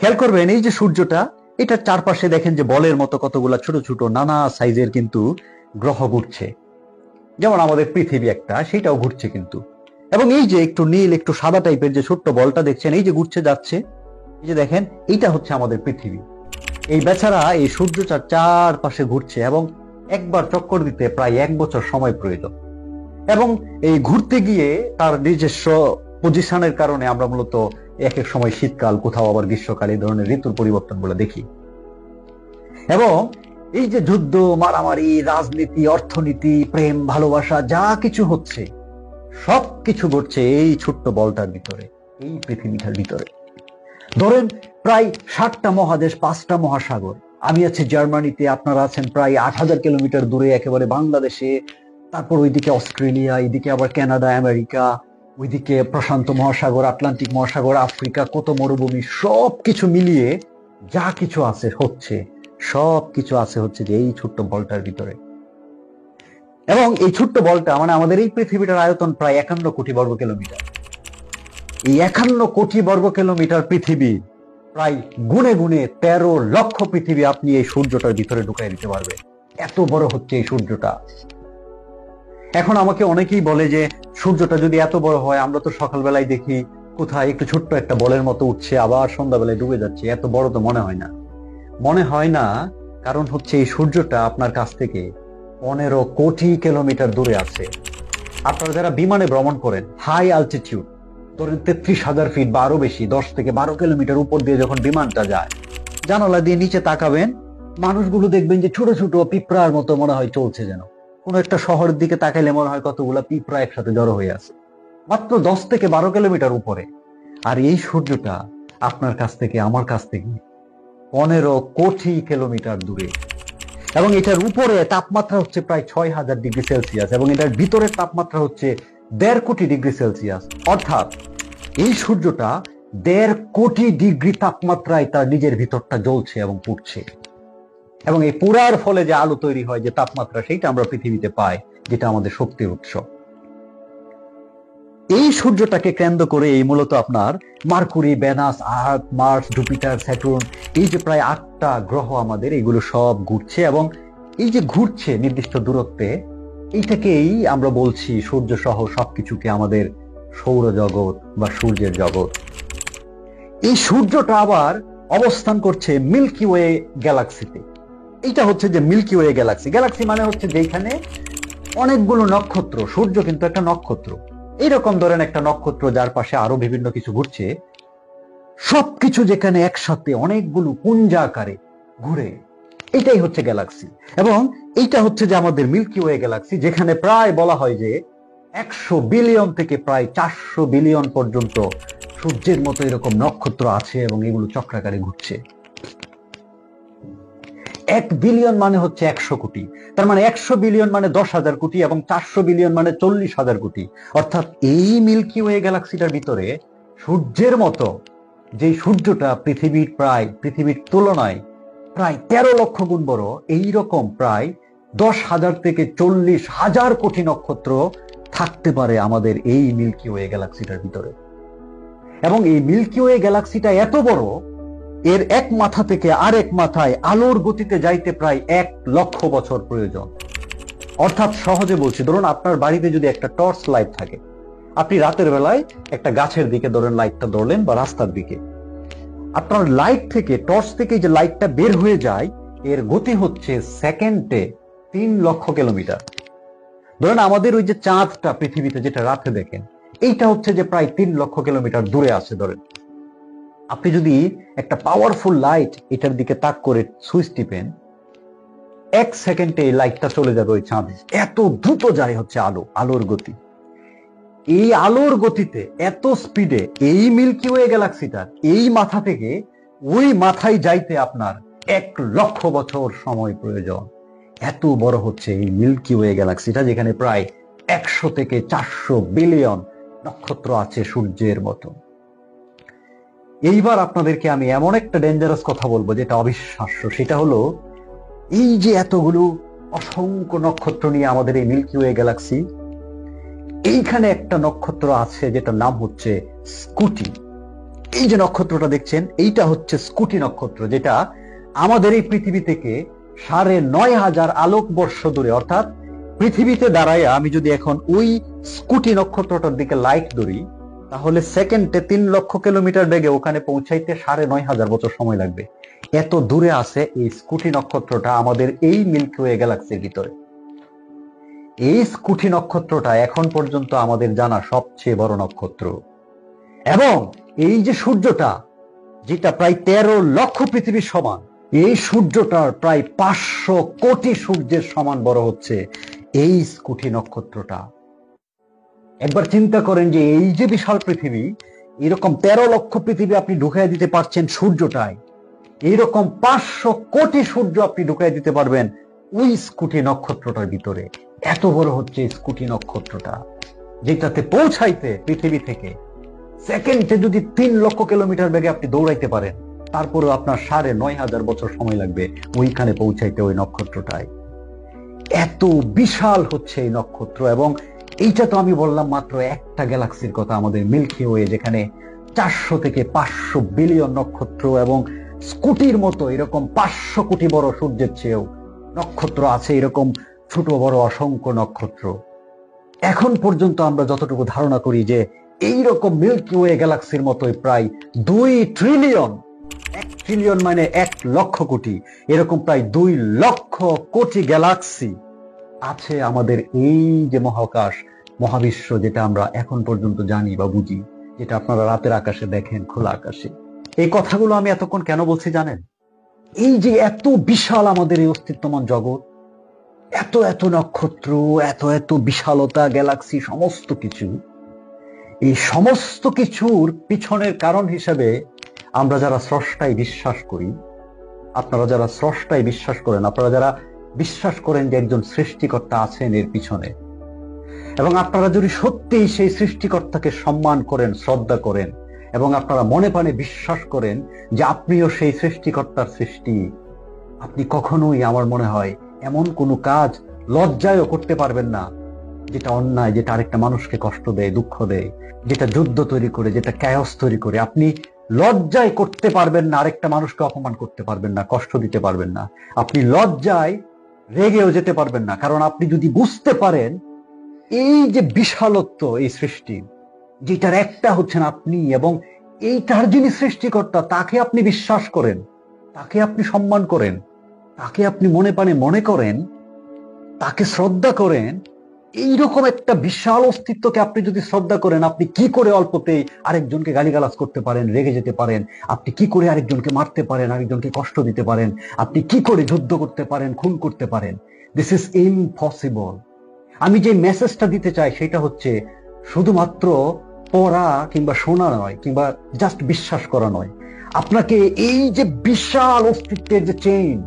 খেয়াল করবেন এই যে সূর্যটা, এটার চারপাশে দেখেন যে বলের মতো কতগুলা ছোট ছোট নানা সাইজের কিন্তু গ্রহ ঘুরছে। যেমন আমাদের পৃথিবী একটা, সেটাও ঘুরছে কিন্তু। এবং এই যে একটু নীল একটু সাদা টাইপের যে ছোট্ট বলটা দেখছেন, এই যে ঘুরছে যাচ্ছে, এই যে দেখেন, এইটা হচ্ছে আমাদের পৃথিবী। এই বেচারা এই সূর্যটার চারপাশে ঘুরছে এবং একবার চক্কর দিতে প্রায় 1 বছর সময় প্রয়োজন। এবং এই ঘুরতে গিয়ে তার নিজস্ব পজিশনের কারণে আমরা মূলত এক এক সময় শীতকাল, কোথাও আবার গ্রীষ্মকাল, এই ধরনের ঋতুর পরিবর্তন গুলো দেখি। এবং এই যে যুদ্ধ, মারামারি, রাজনীতি, অর্থনীতি, প্রেম, ভালোবাসা যা কিছু হচ্ছে, সবকিছু ঘটছে এই ছোট্ট বলটার ভিতরে, এই পৃথিবীটার ভিতরে। ধরেন প্রায় 7টা মহাদেশ, 5টা মহাসাগর। আমি আছি জার্মানিতে, আপনারা আছেন প্রায় 8,000 কিলোমিটার দূরে একেবারে বাংলাদেশে। তারপর ওইদিকে অস্ট্রেলিয়া, এইদিকে আবার কানাডা, আমেরিকা, ওইদিকে প্রশান্ত মহাসাগর, আটলান্টিক মহাসাগর, আফ্রিকা, কত মরুভূমি, সবকিছু মিলিয়ে যা কিছু আছে হচ্ছে, সবকিছু আছে হচ্ছে যে এই ছোট্ট বলটার ভিতরে। এবং এই ছোট্ট বলটা মানে আমাদের এই পৃথিবীটার আয়তন প্রায় 51 কোটি বর্গ কিলোমিটার। এই 51 কোটি বর্গ কিলোমিটার পৃথিবী, প্রায় গুণে গুণে 13 লক্ষ পৃথিবী আপনি এই সূর্যটার ভিতরে ঢুকাই দিতে পারবে। এত বড় হচ্ছে এই সূর্যটা। এখন আমাকে অনেকেই বলে যে সূর্যটা যদি এত বড় হয়, আমরা তো সকালবেলায় দেখি কোথায় একটু ছোট্ট একটা বলের মতো উঠছে, আবার সন্ধ্যাবেলায় ডুবে যাচ্ছে, এত বড় তো মনে হয় না। মনে হয় না, কারণ হচ্ছে এই সূর্যটা আপনার কাছ থেকে 15 কোটি কিলোমিটার দূরে আছে। আপনারা যারা বিমানে ভ্রমণ করেন, হাই অ্যালটিটিউড, ধরেন 33,000 ফিট বা আরো বেশি, 10 থেকে 12 কিলোমিটার উপর দিয়ে যখন বিমানটা যায়, জানালা দিয়ে নিচে তাকাবেন, মানুষগুলো দেখবেন যে ছোট ছোট পিঁপড়ার মতো মনে হয় চলছে, যেন কোন একটা শহরের দিকে তাকাইলে মনে হয় কতগুলা পিঁপড়া একসাথে জড়ো হয়ে আছে, মাত্র 10 থেকে 12 কিলোমিটার উপরে। আর এই সূর্যটা আপনার কাছ থেকে, আমার কাছ থেকে 15 কোটি কিলোমিটার দূরে। এবং এটার উপরে তাপমাত্রা হচ্ছে প্রায় 6,000 ডিগ্রি সেলসিয়াস, এবং এটার ভিতরের তাপমাত্রা হচ্ছে 1.5 কোটি ডিগ্রি সেলসিয়াস। অর্থাৎ এই সূর্যটা 1.5 কোটি ডিগ্রি তাপমাত্রায় তার নিজের ভিতরটা জ্বলছে এবং পুড়ছে। এবং এই পুরার ফলে যে আলো তৈরি হয়, যে তাপমাত্রা, সেইটা আমরা পৃথিবীতে পাই, যেটা আমাদের শক্তির উৎস। এই সূর্যটাকে কেন্দ্র করে এই মূলত আপনার মার্কুরি, ভেনাস, আর্থ, মার্স, জুপিটার, স্যাটার্ন, এই যে প্রায় 8টা গ্রহ আমাদের, এগুলো সব ঘুরছে। এবং এই যে ঘুরছে নির্দিষ্ট দূরত্বে, এইটাকেই আমরা বলছি সূর্য সহ সবকিছুকে আমাদের সৌরজগৎ বা সূর্যের জগৎ। এই সূর্যটা আবার অবস্থান করছে মিল্কি ওয়ে গ্যালাক্সিতে। এইটা হচ্ছে যে মিল্কি ওয়ে গ্যালাক্সি। গ্যালাক্সি মানে হচ্ছে যেখানে অনেকগুলো নক্ষত্র, সূর্য কিন্তু একটা নক্ষত্র, এইরকম ধরেন একটা নক্ষত্র যার পাশে আরো বিভিন্ন কিছু ঘুরছে, সবকিছু যেখানে একসাথে অনেকগুলো পুঞ্জাকারে ঘুরে, এটাই হচ্ছে গ্যালাক্সি। এবং এইটা হচ্ছে যে আমাদের মিল্কি ওয়ে গ্যালাক্সি, যেখানে প্রায় বলা হয় যে 100 বিলিয়ন থেকে প্রায় 400 বিলিয়ন পর্যন্ত সূর্যের মতো এরকম নক্ষত্র আছে, এবং এগুলো চক্রাকারে ঘুরছে। 1 বিলিয়ন মানে হচ্ছে 100 কোটি, তার মানে 100 বিলিয়ন মানে 10,000 কোটি, এবং 400 বিলিয়ন মানে 40,000 কোটি। অর্থাৎ এই মিল্কি ওয়ে গ্যালাক্সিটার ভিতরে সূর্যের মতো, যে সূর্যটা পৃথিবীর তুলনায় প্রায় 13 লক্ষ গুণ বড়, এইরকম প্রায় 10,000 থেকে 40,000 কোটি নক্ষত্র থাকতে পারে আমাদের এই মিল্কি ওয়ে গ্যালাক্সিটার ভিতরে। এবং এই মিল্কি ওয়ে গ্যালাক্সিটা এত বড়, এর এক মাথা থেকে আরেক মাথায় আলোর গতিতে যাইতে প্রায় 1 লক্ষ বছর প্রয়োজন। অর্থাৎ সহজে বলছি, ধরুন আপনার বাড়িতে যদি একটা টর্চ লাইট থাকে, আপনি রাতের বেলায় একটা গাছের দিকে ধরেন লাইটটা ধরলেন, বা রাস্তার দিকে, আপনার লাইট থেকে, টর্চ থেকে যে লাইটটা বের হয়ে যায়, এর গতি হচ্ছে সেকেন্ডে 3 লক্ষ কিলোমিটার। ধরেন আমাদের ওই যে চাঁদটা পৃথিবীতে যেটা রাতে দেখেন, এইটা হচ্ছে যে প্রায় 3 লক্ষ কিলোমিটার দূরে আছে। ধরেন আপনি যদি একটা পাওয়ারফুল লাইট এটার দিকে তাক করে সুইচ টিপেন, 1 সেকেন্ডে এই লাইটটা চলে যাবে ওই চাঁদে। এত দ্রুত যায় হচ্ছে আলোর গতি। এই আলোর গতিতে, এত স্পিডে এই মিল্কি ওয়ে গ্যালাক্সিটার এই মাথা থেকে ওই মাথায় যাইতে আপনার 1 লক্ষ বছর সময় প্রয়োজন। এত বড় হচ্ছে এই মিল্কি ওয়ে গ্যালাক্সিটা, যেখানে প্রায় 100 থেকে 400 বিলিয়ন নক্ষত্র আছে সূর্যের মতো। এইবার আপনাদেরকে আমি এমন একটা ডেঞ্জারাস কথা বলবো যেটা অবিশ্বাস্য। সেটা হলো, এই যে এতগুলো অসংখ্য নক্ষত্র নিয়ে আমাদের এই মিল্কি ওয়ে গ্যালাক্সি, এইখানে একটা নক্ষত্র আছে যেটার নাম হচ্ছে স্কুটি। এই যে নক্ষত্রটা দেখছেন, এইটা হচ্ছে স্কুটি নক্ষত্র, যেটা আমাদের এই পৃথিবী থেকে ৯,৫০০ আলোকবর্ষ দূরে। অর্থাৎ পৃথিবীতে দাঁড়ায় আমি যদি এখন ওই স্কুটি নক্ষত্রটার দিকে লাইট ধরি, তাহলে সেকেন্ডে ৩,০০,০০০ কিলোমিটার বেগে ওখানে পৌঁছাইতে ৯,৫০০ বছর সময় লাগবে। এত দূরে আছে এই স্কুটি নক্ষত্রটা আমাদের এই মিল্কি ওয়ে গ্যালাক্সির ভিতরে। এই স্কুটি নক্ষত্রটা এখন পর্যন্ত আমাদের জানা সবচেয়ে বড় নক্ষত্র। এবং এই যে সূর্যটা, যেটা প্রায় ১৩ লক্ষ পৃথিবীর সমান, এই সূর্যটার প্রায় ৫০০ কোটি সূর্যের সমান বড় হচ্ছে এই স্কুটি নক্ষত্রটা। একবার চিন্তা করেন যে এই যে বিশাল পৃথিবী, এরকম ১৩ লক্ষ পৃথিবী আপনি ঢুকাই দিতে পারছেন সূর্যটায়, এইরকম ৫০০ কোটি সূর্য আপনি ঢুকাই দিতে পারবেন ওই স্কুটি নক্ষত্রটার ভিতরে। এত বড় হচ্ছে স্কুটি নক্ষত্রটা, যেটাতে পৌঁছাইতে পৃথিবী থেকে সেকেন্ডে যদি ৩,০০,০০০ কিলোমিটার বেগে আপনি দৌড়াইতে পারেন, তারপরেও আপনার ৯,৫০০ বছর সময় লাগবে ওইখানে পৌঁছাইতে, ওই নক্ষত্রটায়। এত বিশাল হচ্ছে এই নক্ষত্র। এবং এইটা তো আমি বললাম মাত্র একটা গ্যালাক্সির কথা, আমাদের মিল্কি ওয়ে, যেখানে ৪০০ থেকে ৫০০ বিলিয়ন নক্ষত্র এবং স্কুটির মতো এরকম ৫০০ কোটি বড় সূর্যের চেয়েও নক্ষত্র আছে, এরকম ছোট বড় অসংখ্য নক্ষত্র। এখন পর্যন্ত আমরা যতটুকু ধারণা করি যে এইরকম মিল্কি ওয়ে গ্যালাক্সির মতোই প্রায় ২ ট্রিলিয়ন, ১ ট্রিলিয়ন মানে ১,০০,০০০ কোটি, এরকম প্রায় ২,০০,০০০ কোটি গ্যালাক্সি আছে আমাদের এই যে মহাকাশ, মহাবিশ্ব, যেটা আমরা এখন পর্যন্ত জানি বা বুঝি, যেটা আপনারা রাতের আকাশে দেখেন, খোলা আকাশে। এই কথাগুলো আমি এতক্ষণ কেন বলছি জানেন? এই যে এত বিশাল আমাদের এই অস্তিত্বমান জগৎ, এত এত নক্ষত্র, এত এত বিশালতা, গ্যালাক্সি, সমস্ত কিছু, এই সমস্ত কিছুর পিছনের কারণ হিসেবে আমরা যারা স্রষ্টায় বিশ্বাস করি, আপনারা যারা স্রষ্টায় বিশ্বাস করেন, আপনারা যারা বিশ্বাস করেন যে একজন সৃষ্টিকর্তা আছেন এর পিছনে, এবং আপনারা যদি সত্যিই সেই সৃষ্টিকর্তাকে সম্মান করেন, শ্রদ্ধা করেন, এবং আপনারা মনে প্রাণে বিশ্বাস করেন যে আপনিও সেই সৃষ্টিকর্তার সৃষ্টি, আপনি কখনোই, আমার মনে হয়, এমন কোনো কাজ লজ্জায়ও করতে পারবেন না যেটা অন্যায়, যেটা আরেকটা মানুষকে কষ্ট দেয়, দুঃখ দেয়, যেটা যুদ্ধ তৈরি করে, যেটা ক্যাওস তৈরি করে। আপনি লজ্জায় করতে পারবেন না, আরেকটা মানুষকে অপমান করতে পারবেন না, কষ্ট দিতে পারবেন না। আপনি লজ্জায় রেগেও যেতে পারবেন না, কারণ আপনি যদি বুঝতে পারেন এই যে বিশালত্ব এই সৃষ্টি, যেটার একটা হচ্ছেন আপনি, এবং এইটার যিনি সৃষ্টিকর্তা তাকে আপনি বিশ্বাস করেন, তাকে আপনি সম্মান করেন, তাকে আপনি মনে প্রাণে মনে করেন, তাকে শ্রদ্ধা করেন, এইরকম একটা বিশাল অস্তিত্বকে আপনি যদি শ্রদ্ধা করেন, আপনি কি করে অল্পতেই আরেকজনকে গালিগালাজ করতে পারেন, রেগে যেতে পারেন? আপনি কি করে আরেকজনকে মারতে পারেন, আরেকজনকে কষ্ট দিতে পারেন? আপনি কি করে যুদ্ধ করতে পারেন, খুন করতে পারেন? This is impossible. আমি যে মেসেজটা দিতে চাই সেটা হচ্ছে শুধুমাত্র পড়া কিংবা শোনা নয়, কিংবা জাস্ট বিশ্বাস করা নয়। আপনাকে এই যে বিশাল অস্তিত্বের যে চেইন,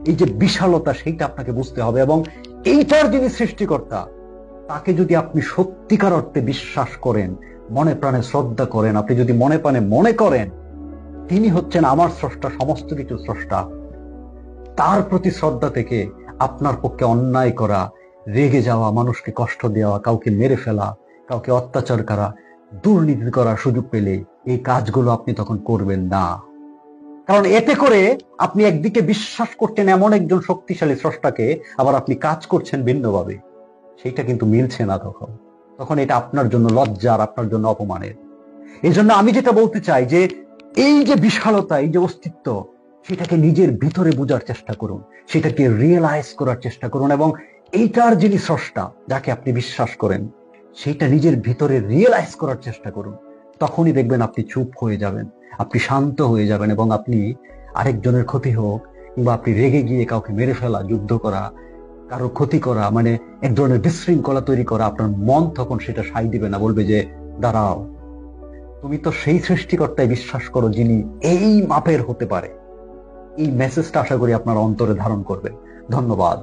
এই যে বিশালতা, সেইটা আপনাকে বুঝতে হবে। এবং এইটার যিনি সৃষ্টিকর্তা, তাকে যদি আপনি সত্যিকার অর্থে বিশ্বাস করেন, মনে প্রাণে শ্রদ্ধা করেন, আপনি যদি মনে প্রাণে মনে করেন তিনি হচ্ছেন আমার স্রষ্টা, সমস্ত কিছু স্রষ্টা, তার প্রতি শ্রদ্ধা থেকে আপনার পক্ষে অন্যায় করা, রেগে যাওয়া, মানুষকে কষ্ট দেওয়া, কাউকে মেরে ফেলা, কাউকে অত্যাচার করা, দুর্নীতি করার সুযোগ পেলে এই কাজগুলো আপনি তখন করবেন না। কারণ এতে করে আপনি একদিকে বিশ্বাস করছেন এমন একজন শক্তিশালী স্রষ্টাকে, আবার আপনি কাজ করছেন ভিন্নভাবে। সেইটা কিন্তু মিলছে না। তখন এটা আপনার জন্য লজ্জার, আপনার জন্য অপমানের। এই জন্য আমি যেটা বলতে চাই যে এই যে বিশালতা, এই যে অস্তিত্ব, সেটাকে নিজের ভিতরে বোঝার চেষ্টা করুন, সেটাকে রিয়েলাইজ করার চেষ্টা করুন, এবং এইটার যিনি স্রষ্টা, যাকে আপনি বিশ্বাস করেন, সেটা নিজের ভিতরে রিয়েলাইজ করার চেষ্টা করুন। তখনই দেখবেন আপনি চুপ হয়ে যাবেন, আপনি শান্ত হয়ে যাবেন, এবং আপনি আরেকজনের ক্ষতি হোক, কিংবা আপনি রেগে গিয়ে কাউকে মেরে ফেলা, যুদ্ধ করা, কারো ক্ষতি করা, মানে এক ধরনের বিশৃঙ্খলা তৈরি করা, আপনার মন তখন সেটা সাই দিবে না, বলবে যে দাঁড়াও, তুমি তো সেই সৃষ্টিকর্তায় বিশ্বাস করো যিনি এই মাপের হতে পারে। এই মেসেজটা আশা করি আপনার অন্তরে ধারণ করবেন। ধন্যবাদ।